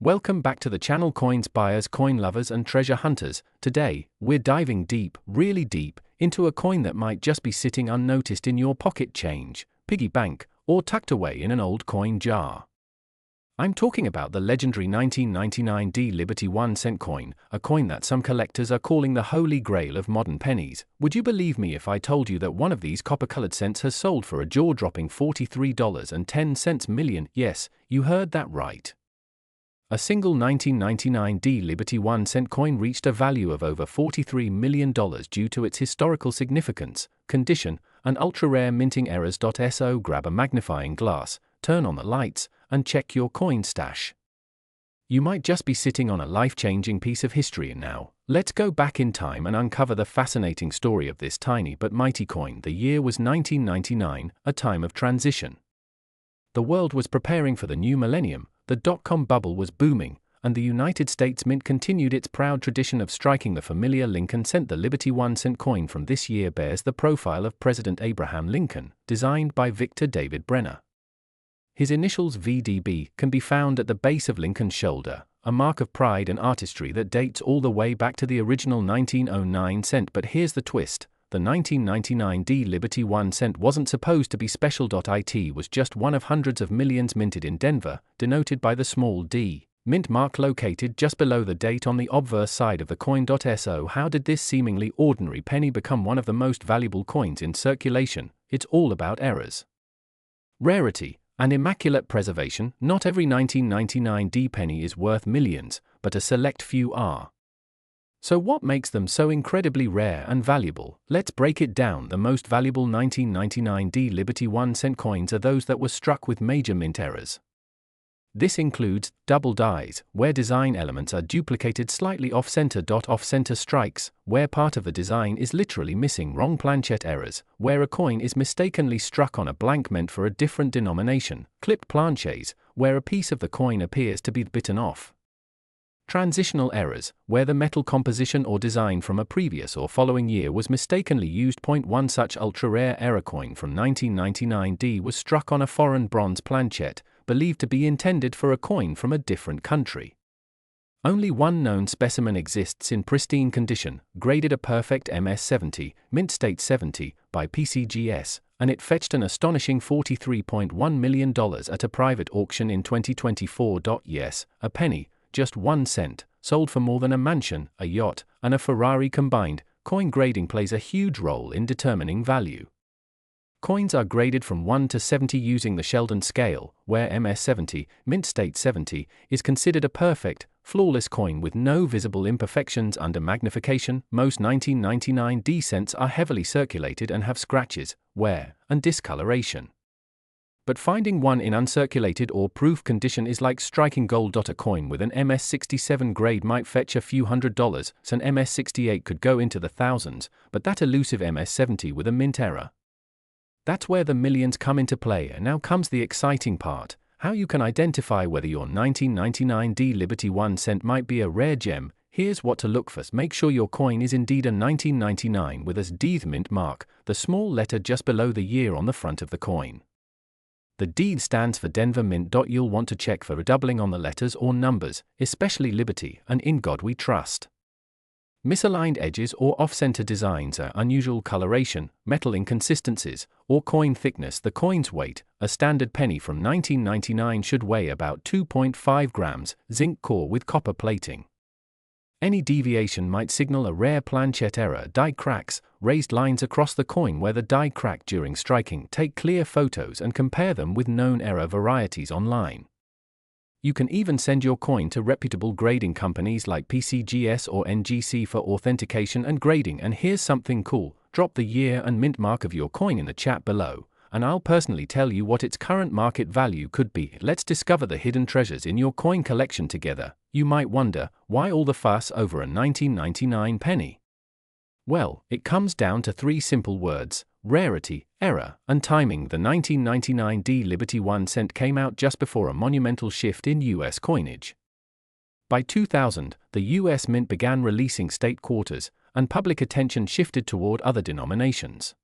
Welcome back to the channel, coins buyers, coin lovers and treasure hunters. Today, we're diving deep, really deep, into a coin that might just be sitting unnoticed in your pocket change, piggy bank, or tucked away in an old coin jar. I'm talking about the legendary 1999 D Liberty 1-cent coin, a coin that some collectors are calling the holy grail of modern pennies. Would you believe me if I told you that one of these copper-colored cents has sold for a jaw-dropping $43.10 million? Yes, you heard that right. A single 1999 D Liberty 1-cent coin reached a value of over $43 million due to its historical significance, condition, and ultra-rare minting errors. So grab a magnifying glass, turn on the lights, and check your coin stash. You might just be sitting on a life-changing piece of history. And now, let's go back in time and uncover the fascinating story of this tiny but mighty coin. The year was 1999, a time of transition. The world was preparing for the new millennium. The dot-com bubble was booming, and the United States Mint continued its proud tradition of striking the familiar Lincoln cent. The Liberty 1-cent coin from this year bears the profile of President Abraham Lincoln, designed by Victor David Brenner. His initials VDB can be found at the base of Lincoln's shoulder, a mark of pride and artistry that dates all the way back to the original 1909 cent. But here's the twist. The 1999 D Liberty 1 cent wasn't supposed to be special. It was just one of hundreds of millions minted in Denver, denoted by the small d mint mark located just below the date on the obverse side of the coin. So how did this seemingly ordinary penny become one of the most valuable coins in circulation? It's all about errors, rarity, and immaculate preservation. Not every 1999 D penny is worth millions, but a select few are. So what makes them so incredibly rare and valuable? Let's break it down. The most valuable 1999 D Liberty 1-cent coins are those that were struck with major mint errors. This includes double dies, where design elements are duplicated slightly off-center. Off-center strikes, where part of the design is literally missing. Wrong planchet errors, where a coin is mistakenly struck on a blank meant for a different denomination. Clipped planchets, where a piece of the coin appears to be bitten off. Transitional errors, where the metal composition or design from a previous or following year was mistakenly used. One such ultra-rare error coin from 1999 D was struck on a foreign bronze planchet, believed to be intended for a coin from a different country. Only one known specimen exists in pristine condition, graded a perfect MS-70, mint state 70, by PCGS, and it fetched an astonishing $43.1 million at a private auction in 2024. Yes, a penny, just 1 cent, sold for more than a mansion, a yacht, and a Ferrari combined. Coin grading plays a huge role in determining value. Coins are graded from 1 to 70 using the Sheldon scale, where MS-70, mint state 70, is considered a perfect, flawless coin with no visible imperfections under magnification. Most 1999 D cents are heavily circulated and have scratches, wear, and discoloration. But finding one in uncirculated or proof condition is like striking gold. A coin with an MS-67 grade might fetch a few $100s, so an MS-68 could go into the thousands, but that elusive MS-70 with a mint error. That's where the millions come into play. And now comes the exciting part, how you can identify whether your 1999 D Liberty 1 cent might be a rare gem. Here's what to look for. Make sure your coin is indeed a 1999 with a D mint mark, the small letter just below the year on the front of the coin. The D stands for Denver Mint. You'll want to check for a doubling on the letters or numbers, especially Liberty and In God We Trust. Misaligned edges or off-center designs are unusual coloration, metal inconsistencies, or coin thickness. The coin's weight, a standard penny from 1999 should weigh about 2.5 grams, zinc core with copper plating. Any deviation might signal a rare planchet error. Die cracks, raised lines across the coin where the die cracked during striking. Take clear photos and compare them with known error varieties online. You can even send your coin to reputable grading companies like PCGS or NGC for authentication and grading. And here's something cool, drop the year and mint mark of your coin in the chat below, and I'll personally tell you what its current market value could be. Let's discover the hidden treasures in your coin collection together. You might wonder, why all the fuss over a 1999 penny? Well, it comes down to 3 simple words: rarity, error, and timing. The 1999 D Liberty 1 cent came out just before a monumental shift in US coinage. By 2000, the US Mint began releasing state quarters, and public attention shifted toward other denominations.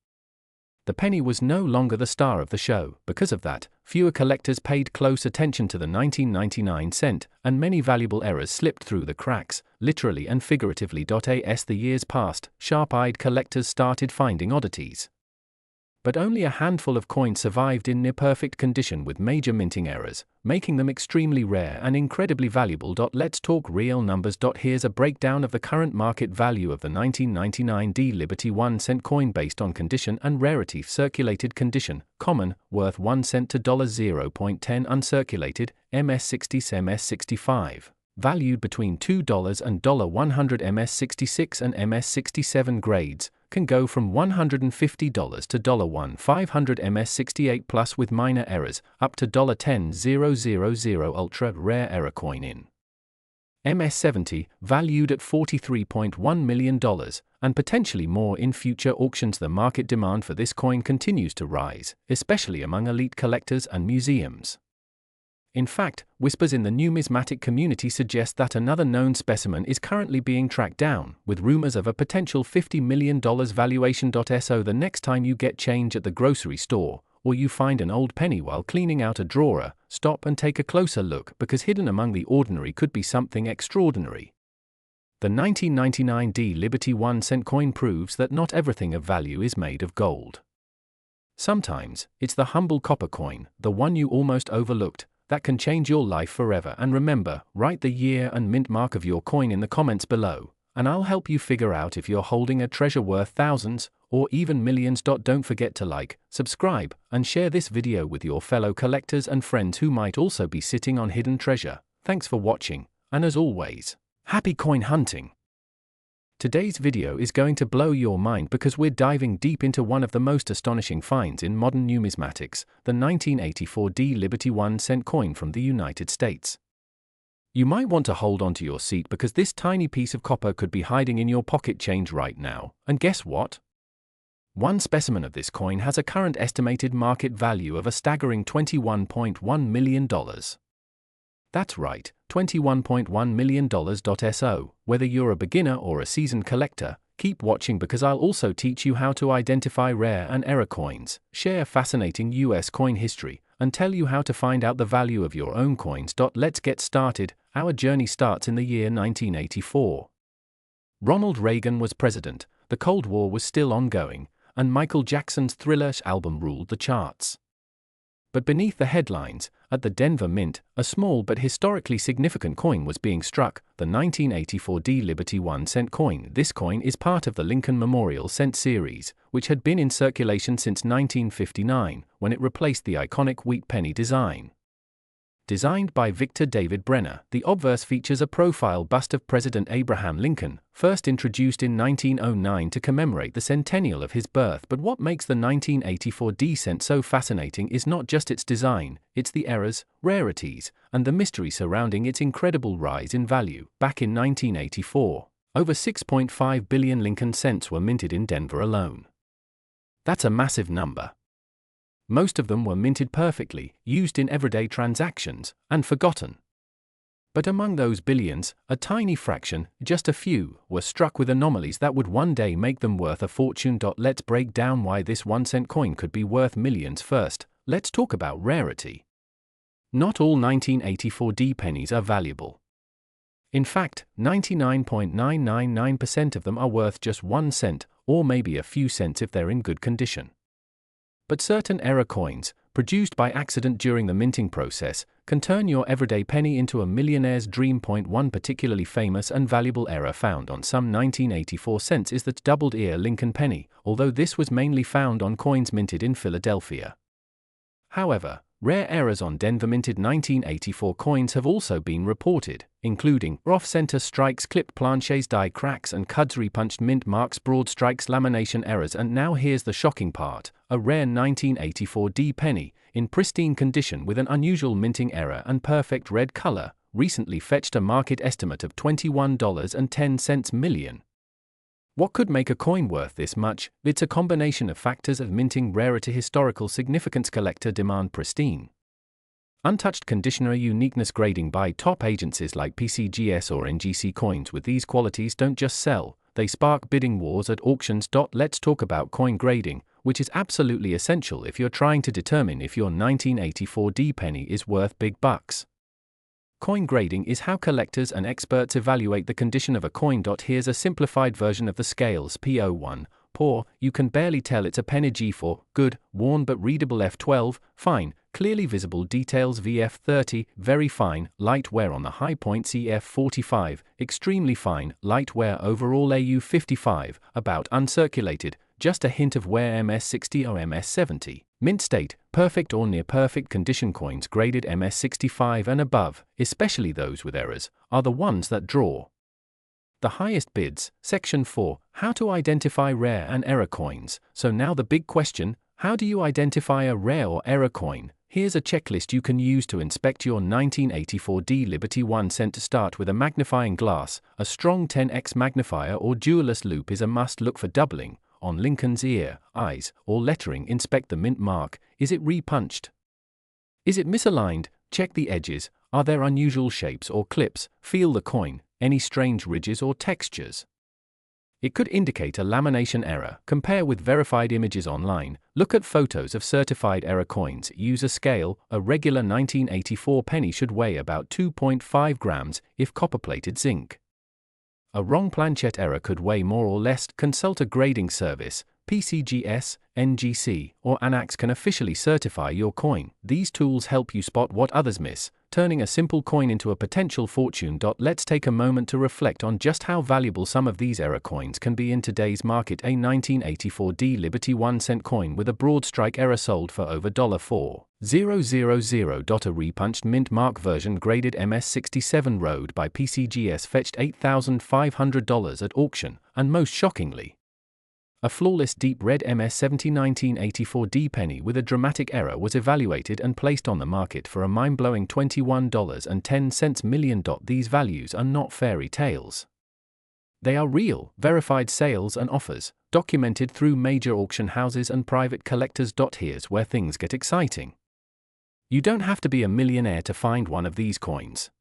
The penny was no longer the star of the show. Because of that, fewer collectors paid close attention to the 1999 cent, and many valuable errors slipped through the cracks, literally and figuratively. As the years passed, sharp-eyed collectors started finding oddities. But only a handful of coins survived in near-perfect condition with major minting errors, making them extremely rare and incredibly valuable. Let's talk real numbers. Here's a breakdown of the current market value of the 1999 D Liberty 1 cent coin based on condition and rarity. Circulated condition, common, worth 1 cent to $0.10. Uncirculated, MS60 MS65. Valued between $2 and $100. MS66 and MS67 grades can go from $150 to $1,500. MS68 plus with minor errors up to $10,000. Ultra rare error coin in MS70, valued at $43.1 million, and potentially more in future auctions. The market demand for this coin continues to rise, especially among elite collectors and museums. In fact, whispers in the numismatic community suggest that another known specimen is currently being tracked down, with rumors of a potential $50 million valuation. So the next time you get change at the grocery store, or you find an old penny while cleaning out a drawer, stop and take a closer look, because hidden among the ordinary could be something extraordinary. The 1999 D Liberty 1 cent coin proves that not everything of value is made of gold. Sometimes, it's the humble copper coin, the one you almost overlooked, that can change your life forever. And remember, write the year and mint mark of your coin in the comments below, and I'll help you figure out if you're holding a treasure worth thousands, or even millions. Don't forget to like, subscribe, and share this video with your fellow collectors and friends who might also be sitting on hidden treasure. Thanks for watching, and as always, happy coin hunting! Today's video is going to blow your mind because we're diving deep into one of the most astonishing finds in modern numismatics, the 1984 D Liberty 1 cent coin from the United States. You might want to hold onto your seat because this tiny piece of copper could be hiding in your pocket change right now, and guess what? One specimen of this coin has a current estimated market value of a staggering $21.1 million. That's right, $21.1 million. So, whether you're a beginner or a seasoned collector, keep watching because I'll also teach you how to identify rare and error coins, share fascinating US coin history, and tell you how to find out the value of your own coins. Let's get started. Our journey starts in the year 1984. Ronald Reagan was president, the Cold War was still ongoing, and Michael Jackson's Thriller album ruled the charts. But beneath the headlines, at the Denver Mint, a small but historically significant coin was being struck, the 1984 D Liberty 1 cent coin. This coin is part of the Lincoln Memorial Cent series, which had been in circulation since 1959, when it replaced the iconic wheat penny design. Designed by Victor David Brenner, the obverse features a profile bust of President Abraham Lincoln, first introduced in 1909 to commemorate the centennial of his birth. But what makes the 1984 D cent so fascinating is not just its design, it's the errors, rarities, and the mystery surrounding its incredible rise in value. Back in 1984, over 6.5 billion Lincoln cents were minted in Denver alone. That's a massive number. Most of them were minted perfectly, used in everyday transactions, and forgotten. But among those billions, a tiny fraction, just a few, were struck with anomalies that would one day make them worth a fortune. Let's break down why this 1 cent coin could be worth millions. First, let's talk about rarity. Not all 1984 D pennies are valuable. In fact, 99.999% of them are worth just 1 cent, or maybe a few cents if they're in good condition. But certain error coins, produced by accident during the minting process, can turn your everyday penny into a millionaire's dream. One particularly famous and valuable error found on some 1984 cents is the doubled-ear Lincoln penny, although this was mainly found on coins minted in Philadelphia. However, rare errors on Denver-minted 1984 coins have also been reported, including off-center strikes, clipped planches, die cracks, and Kudzu-punched mint marks, broad strikes, lamination errors. And now here's the shocking part: a rare 1984 D penny, in pristine condition with an unusual minting error and perfect red color, recently fetched a market estimate of $21.10 million. What could make a coin worth this much? It's a combination of factors of minting rarity, historical significance, collector demand, pristine, untouched condition, or uniqueness. Grading by top agencies like PCGS or NGC. Coins with these qualities don't just sell, they spark bidding wars at auctions. Let's talk about coin grading, which is absolutely essential if you're trying to determine if your 1984 penny is worth big bucks. Coin grading is how collectors and experts evaluate the condition of a coin. Here's a simplified version of the scales. PO1, poor, you can barely tell it's a penny. G4, good, worn but readable. F12, fine, clearly visible details. VF30, very fine, light wear on the high points. EF45, extremely fine, light wear overall. AU55, about uncirculated, just a hint of wear. MS60 or MS70, mint state, perfect or near perfect condition. Coins graded MS65 and above, especially those with errors, are the ones that draw the highest bids. Section 4, how to identify rare and error coins. So now the big question, how do you identify a rare or error coin? Here's a checklist you can use to inspect your 1984 Liberty 1 cent. To start with a magnifying glass, a strong 10x magnifier or jeweller's loupe is a must. Look for doubling on Lincoln's ear, eyes, or lettering. Inspect the mint mark. Is it repunched? Is it misaligned? Check the edges. Are there unusual shapes or clips? Feel the coin. Any strange ridges or textures? It could indicate a lamination error. Compare with verified images online. Look at photos of certified error coins. Use a scale. A regular 1984 penny should weigh about 2.5 grams if copper-plated zinc. A wrong planchet error could weigh more or less. Consult a grading service. PCGS, NGC, or ANAX can officially certify your coin. These tools help you spot what others miss, turning a simple coin into a potential fortune. Let's take a moment to reflect on just how valuable some of these error coins can be in today's market. A 1984 Liberty 1 cent coin with a broad strike error sold for over $4,000. A repunched mint mark version graded MS67 road by PCGS fetched $8,500 at auction, and most shockingly, a flawless deep red MS70 1984 penny with a dramatic error was evaluated and placed on the market for a mind-blowing $21.10 million. These values are not fairy tales. They are real, verified sales and offers, documented through major auction houses and private collectors. Here's where things get exciting. You don't have to be a millionaire to find one of these coins.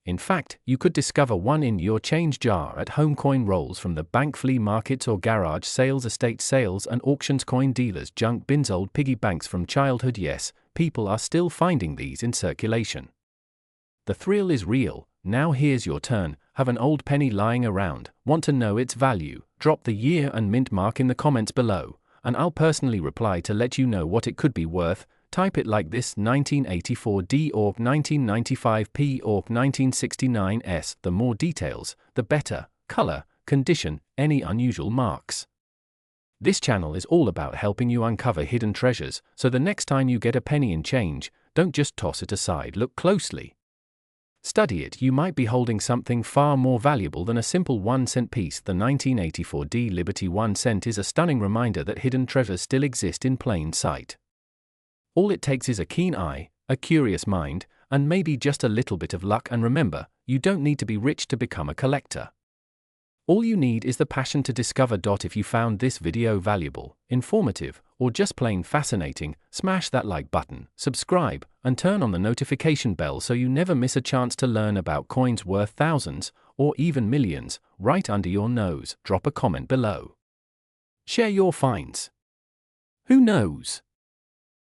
In fact, you could discover one in your change jar at home. Coin rolls from the bank, flea markets, or garage sales, estate sales and auctions, coin dealers, junk bins, old piggy banks from childhood. Yes, people are still finding these in circulation. The thrill is real. Now here's your turn. Have an old penny lying around? Want to know its value? Drop the year and mint mark in the comments below, and I'll personally reply to let you know what it could be worth. Type it like this: 1984 or 1995 or 1969. The more details, the better. Color, condition, any unusual marks. This channel is all about helping you uncover hidden treasures, so the next time you get a penny in change, don't just toss it aside. Look closely. Study it. You might be holding something far more valuable than a simple 1 cent piece. The 1984 Liberty 1 cent is a stunning reminder that hidden treasures still exist in plain sight. All it takes is a keen eye, a curious mind, and maybe just a little bit of luck. And remember, you don't need to be rich to become a collector. All you need is the passion to discover. If you found this video valuable, informative, or just plain fascinating, smash that like button, subscribe, and turn on the notification bell so you never miss a chance to learn about coins worth thousands, or even millions, right under your nose. Drop a comment below. Share your finds. Who knows?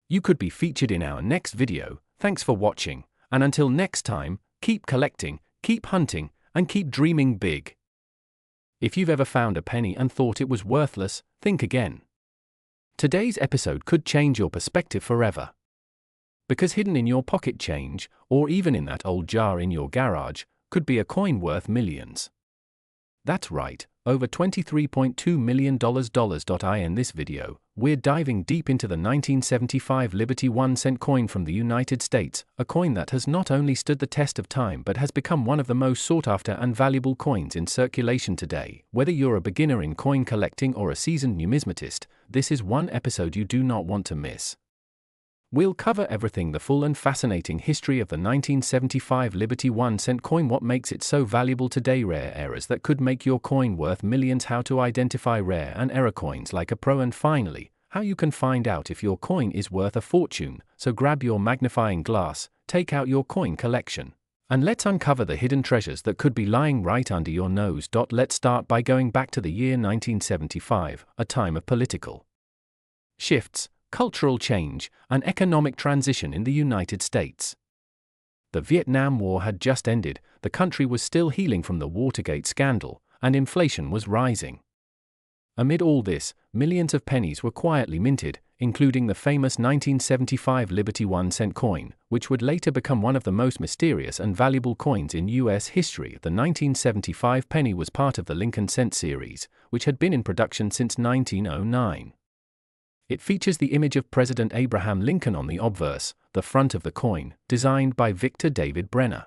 You could be featured in our next video. Thanks for watching, and until next time, keep collecting, keep hunting, and keep dreaming big. If you've ever found a penny and thought it was worthless, think again. Today's episode could change your perspective forever. Because hidden in your pocket change, or even in that old jar in your garage, could be a coin worth millions. That's right, over $23.2 million. In this video, we're diving deep into the 1975 Liberty 1 cent coin from the United States, a coin that has not only stood the test of time but has become one of the most sought-after and valuable coins in circulation today. Whether you're a beginner in coin collecting or a seasoned numismatist, this is one episode you do not want to miss. We'll cover everything: the full and fascinating history of the 1975 Liberty 1 cent coin, what makes it so valuable today, rare errors that could make your coin worth millions, how to identify rare and error coins like a pro, and finally, how you can find out if your coin is worth a fortune. So grab your magnifying glass, take out your coin collection, and let's uncover the hidden treasures that could be lying right under your nose. Let's start by going back to the year 1975, a time of political shifts, cultural change, and economic transition in the United States. The Vietnam War had just ended, the country was still healing from the Watergate scandal, and inflation was rising. Amid all this, millions of pennies were quietly minted, including the famous 1975 Liberty 1-cent coin, which would later become one of the most mysterious and valuable coins in U.S. history. The 1975 penny was part of the Lincoln cent series, which had been in production since 1909. It features the image of President Abraham Lincoln on the obverse, the front of the coin, designed by Victor David Brenner.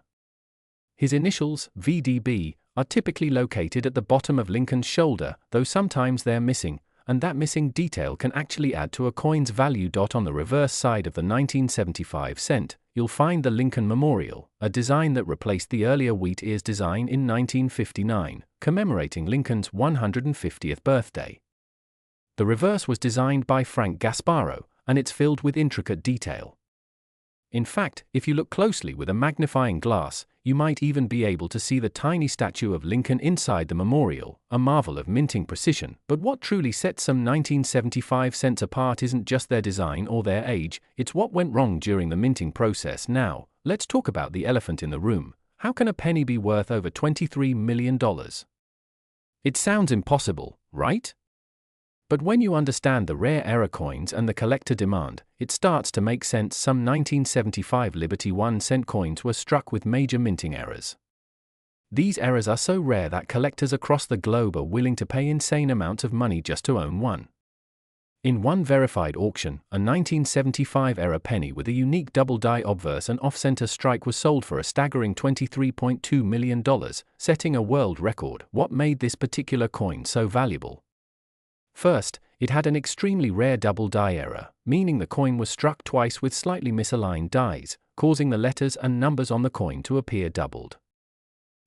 His initials, VDB, are typically located at the bottom of Lincoln's shoulder, though sometimes they're missing, and that missing detail can actually add to a coin's value. On the reverse side of the 1975 cent, you'll find the Lincoln Memorial, a design that replaced the earlier wheat ears design in 1959, commemorating Lincoln's 150th birthday. The reverse was designed by Frank Gasparo, and it's filled with intricate detail. In fact, if you look closely with a magnifying glass, you might even be able to see the tiny statue of Lincoln inside the memorial, a marvel of minting precision. But what truly sets some 1975 cents apart isn't just their design or their age, it's what went wrong during the minting process. Now, let's talk about the elephant in the room. How can a penny be worth over $23 million? It sounds impossible, right? But when you understand the rare error coins and the collector demand, it starts to make sense. Some 1975 Liberty 1-cent coins were struck with major minting errors. These errors are so rare that collectors across the globe are willing to pay insane amounts of money just to own one. In one verified auction, a 1975 error penny with a unique double-die obverse and off-center strike was sold for a staggering $23.2 million, setting a world record. What made this particular coin so valuable? First, it had an extremely rare double die error, meaning the coin was struck twice with slightly misaligned dies, causing the letters and numbers on the coin to appear doubled.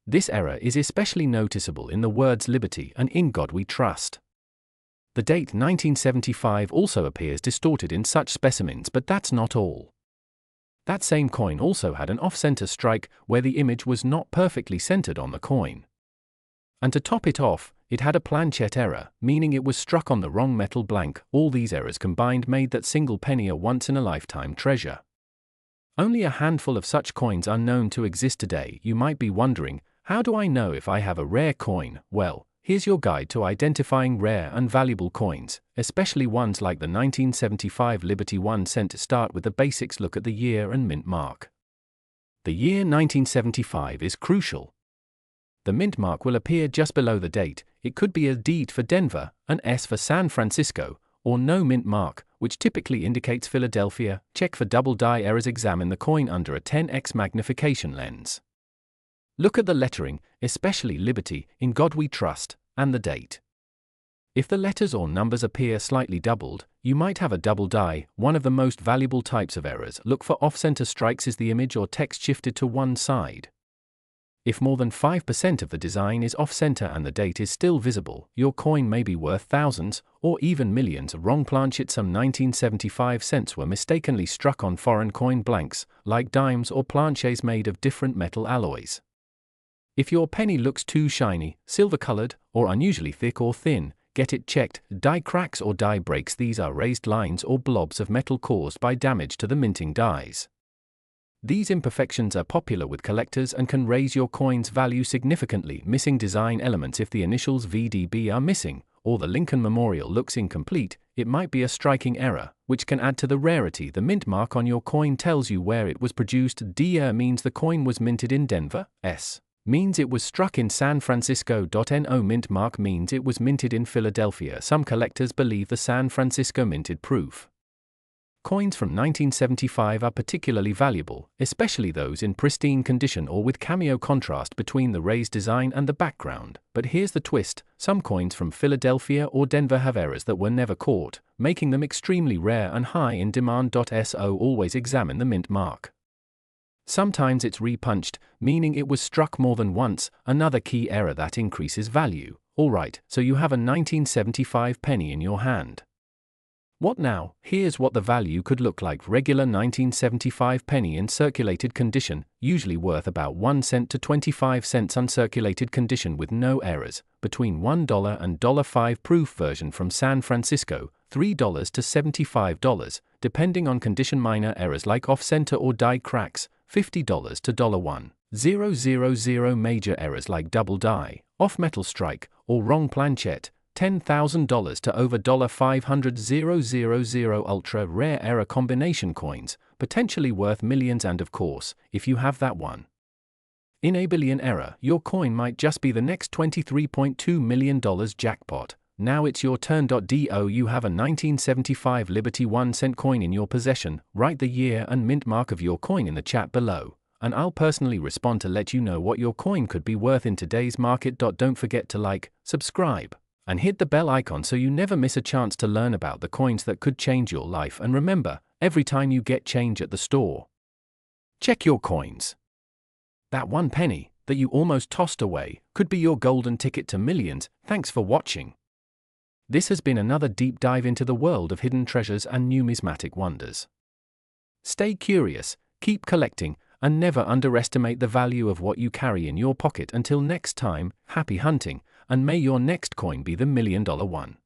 This error is especially noticeable in the words Liberty and In God We Trust. The date 1975 also appears distorted in such specimens, but that's not all. That same coin also had an off-center strike where the image was not perfectly centered on the coin. And to top it off, it had a planchette error, meaning it was struck on the wrong metal blank. All these errors combined made that single penny a once-in-a-lifetime treasure. Only a handful of such coins are known to exist today. You might be wondering, how do I know if I have a rare coin? Well, here's your guide to identifying rare and valuable coins, especially ones like the 1975 Liberty 1-cent. Start with the basics. Look at the year and mint mark. The year 1975 is crucial. The mint mark will appear just below the date. It could be a D for Denver, an S for San Francisco, or no mint mark, which typically indicates Philadelphia. Check for double die errors. Examine the coin under a 10x magnification lens. Look at the lettering, especially Liberty, In God We Trust, and the date. If the letters or numbers appear slightly doubled, you might have a double die. One of the most valuable types of errors. Look for off-center strikes. Is the image or text shifted to one side? If more than 5% of the design is off-center and the date is still visible, your coin may be worth thousands, or even millions. Wrong planchette. Some 1975 cents were mistakenly struck on foreign coin blanks, like dimes or planchets made of different metal alloys. If your penny looks too shiny, silver-colored, or unusually thick or thin, get it checked. Die cracks or die breaks. These are raised lines or blobs of metal caused by damage to the minting dies. These imperfections are popular with collectors and can raise your coin's value significantly. Missing design elements. If the initials VDB are missing, or the Lincoln Memorial looks incomplete, it might be a striking error, which can add to the rarity. The mint mark on your coin tells you where it was produced. DR means the coin was minted in Denver. S means it was struck in San Francisco. No mint mark means it was minted in Philadelphia. Some collectors believe the San Francisco minted proof. Coins from 1975 are particularly valuable, especially those in pristine condition or with cameo contrast between the raised design and the background. But here's the twist, some coins from Philadelphia or Denver have errors that were never caught, making them extremely rare and high in demand. So always examine the mint mark. Sometimes it's repunched, meaning it was struck more than once, another key error that increases value. Alright, so you have a 1975 penny in your hand. What now? Here's what the value could look like. Regular 1975 penny in circulated condition, usually worth about 1 cent to 25 cents uncirculated condition with no errors, between $1 and $5. Proof version from San Francisco, $3 to $75, depending on condition. Minor errors like off-center or die cracks, $50 to $1,000. Major errors like double die, off-metal strike, or wrong planchette, $10,000 to over $500,000. Ultra rare error combination coins, potentially worth millions. And of course, if you have that one in a billion error, your coin might just be the next $23.2 million jackpot. Now it's your turn. Do you have a 1975 Liberty 1 cent coin in your possession? Write the year and mint mark of your coin in the chat below, and I'll personally respond to let you know what your coin could be worth in today's market. Don't forget to like, subscribe, and hit the bell icon so you never miss a chance to learn about the coins that could change your life. And remember, every time you get change at the store, check your coins. That 1 penny that you almost tossed away could be your golden ticket to millions. Thanks for watching. This has been another deep dive into the world of hidden treasures and numismatic wonders. Stay curious, keep collecting, and never underestimate the value of what you carry in your pocket. Until next time, happy hunting, and may your next coin be the $1 million one.